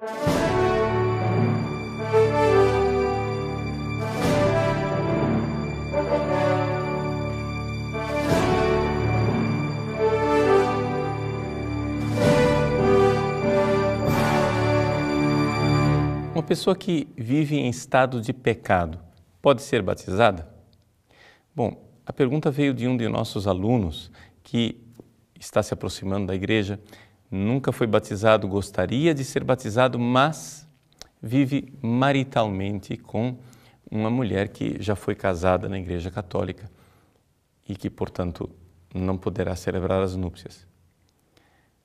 Uma pessoa que vive em estado de pecado pode ser batizada? Bom, a pergunta veio de um de nossos alunos que está se aproximando da igreja, nunca foi batizado, gostaria de ser batizado, mas vive maritalmente com uma mulher que já foi casada na igreja católica e que, portanto, não poderá celebrar as núpcias.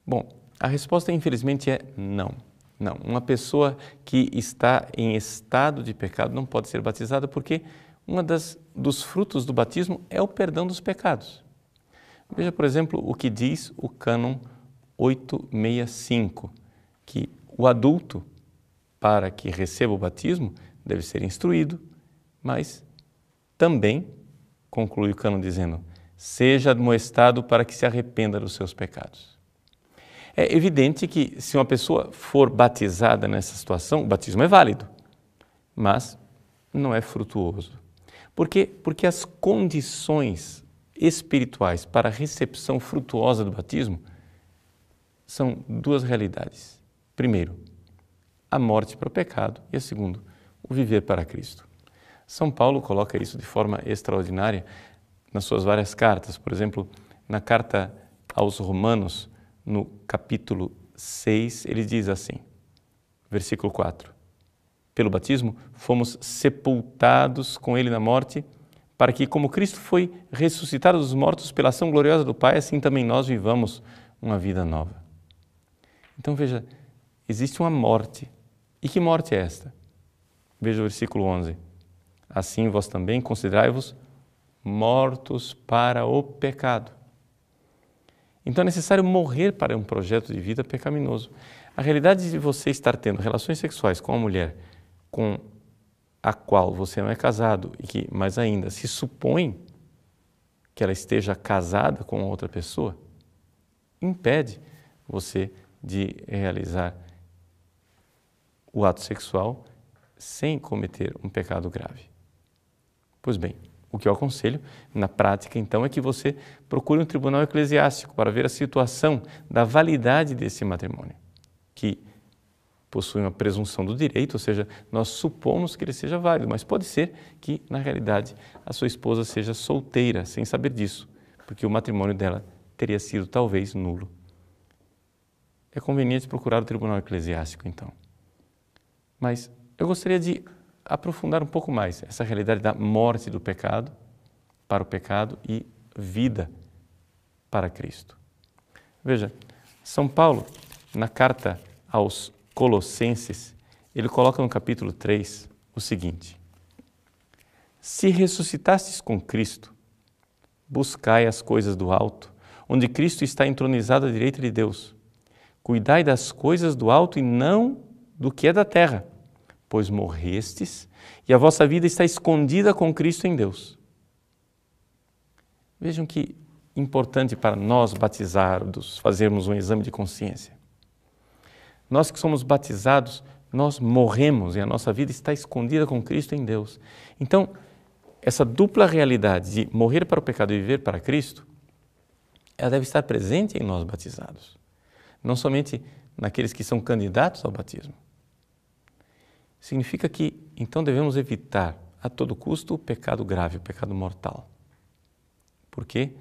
Bom, a resposta infelizmente é não. Não, uma pessoa que está em estado de pecado não pode ser batizada porque dos frutos do batismo é o perdão dos pecados. Veja, por exemplo, o que diz o cânon 865, que o adulto, para que receba o batismo, deve ser instruído, mas também, conclui o cânon dizendo, seja admoestado para que se arrependa dos seus pecados. É evidente que se uma pessoa for batizada nessa situação, o batismo é válido, mas não é frutuoso. Por quê? Porque as condições espirituais para a recepção frutuosa do batismo são duas realidades. Primeiro, a morte para o pecado e a segundo, o viver para Cristo. São Paulo coloca isso de forma extraordinária nas suas várias cartas. Por exemplo, na carta aos Romanos, no capítulo 6, ele diz assim, versículo 4, pelo batismo fomos sepultados com ele na morte, para que, como Cristo foi ressuscitado dos mortos pela ação gloriosa do Pai, assim também nós vivamos uma vida nova. Então veja, existe uma morte. E que morte é esta? Veja o versículo 11. Assim vós também considerai-vos mortos para o pecado. Então é necessário morrer para um projeto de vida pecaminoso. A realidade de você estar tendo relações sexuais com uma mulher com a qual você não é casado e que, mais ainda, se supõe que ela esteja casada com outra pessoa, impede você de realizar o ato sexual sem cometer um pecado grave. Pois bem, o que eu aconselho, na prática, então, é que você procure um tribunal eclesiástico para ver a situação da validade desse matrimônio, que possui uma presunção do direito, ou seja, nós supomos que ele seja válido, mas pode ser que, na realidade, a sua esposa seja solteira, sem saber disso, porque o matrimônio dela teria sido, talvez, nulo. É conveniente procurar o tribunal eclesiástico, então. Mas eu gostaria de aprofundar um pouco mais essa realidade da morte do pecado, para o pecado e vida para Cristo. Veja, São Paulo, na carta aos Colossenses, ele coloca no capítulo 3 o seguinte: se ressuscitastes com Cristo, buscai as coisas do alto, onde Cristo está entronizado à direita de Deus. Cuidai das coisas do alto e não do que é da terra, pois morrestes e a vossa vida está escondida com Cristo em Deus. Vejam que importante para nós batizados fazermos um exame de consciência. Nós que somos batizados, nós morremos e a nossa vida está escondida com Cristo em Deus. Então, essa dupla realidade de morrer para o pecado e viver para Cristo, ela deve estar presente em nós batizados, não somente naqueles que são candidatos ao batismo. Significa que, então, devemos evitar a todo custo o pecado grave, o pecado mortal. Porque,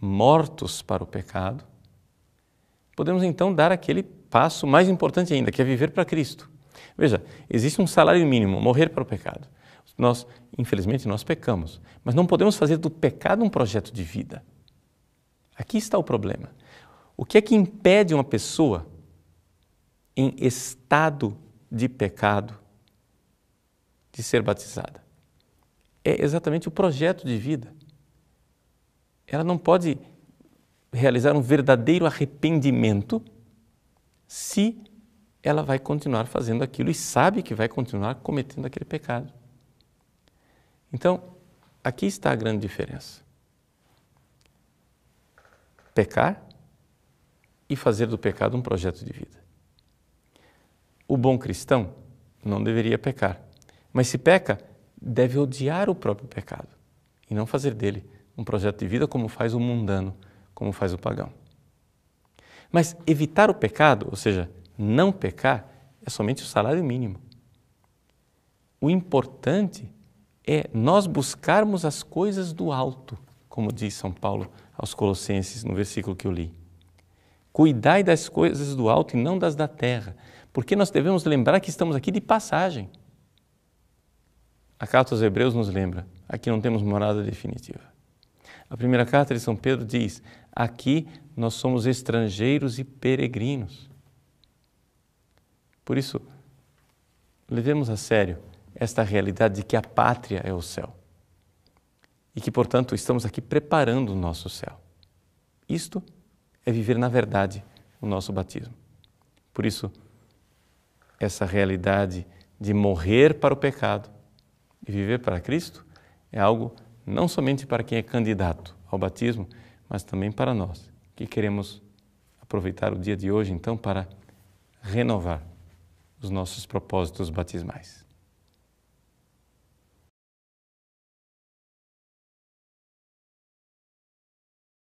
mortos para o pecado, podemos então dar aquele passo mais importante ainda, que é viver para Cristo. Veja, existe um salário mínimo, morrer para o pecado. Nós, infelizmente, nós pecamos, mas não podemos fazer do pecado um projeto de vida. Aqui está o problema. O que é que impede uma pessoa em estado de pecado de ser batizada? É exatamente o projeto de vida. Ela não pode realizar um verdadeiro arrependimento se ela vai continuar fazendo aquilo e sabe que vai continuar cometendo aquele pecado. Então, aqui está a grande diferença. Pecar e fazer do pecado um projeto de vida. O bom cristão não deveria pecar, mas se peca, deve odiar o próprio pecado e não fazer dele um projeto de vida como faz o mundano, como faz o pagão. Mas evitar o pecado, ou seja, não pecar, é somente o salário mínimo. O importante é nós buscarmos as coisas do alto, como diz São Paulo aos Colossenses no versículo que eu li. Cuidai das coisas do alto e não das da terra, porque nós devemos lembrar que estamos aqui de passagem. A carta aos Hebreus nos lembra, aqui não temos morada definitiva. A primeira carta de São Pedro diz, aqui nós somos estrangeiros e peregrinos. Por isso, levemos a sério esta realidade de que a pátria é o céu e que, portanto, estamos aqui preparando o nosso céu. Isto é viver na verdade o nosso batismo. Por isso, essa realidade de morrer para o pecado e viver para Cristo é algo não somente para quem é candidato ao batismo, mas também para nós, que queremos aproveitar o dia de hoje, então, para renovar os nossos propósitos batismais.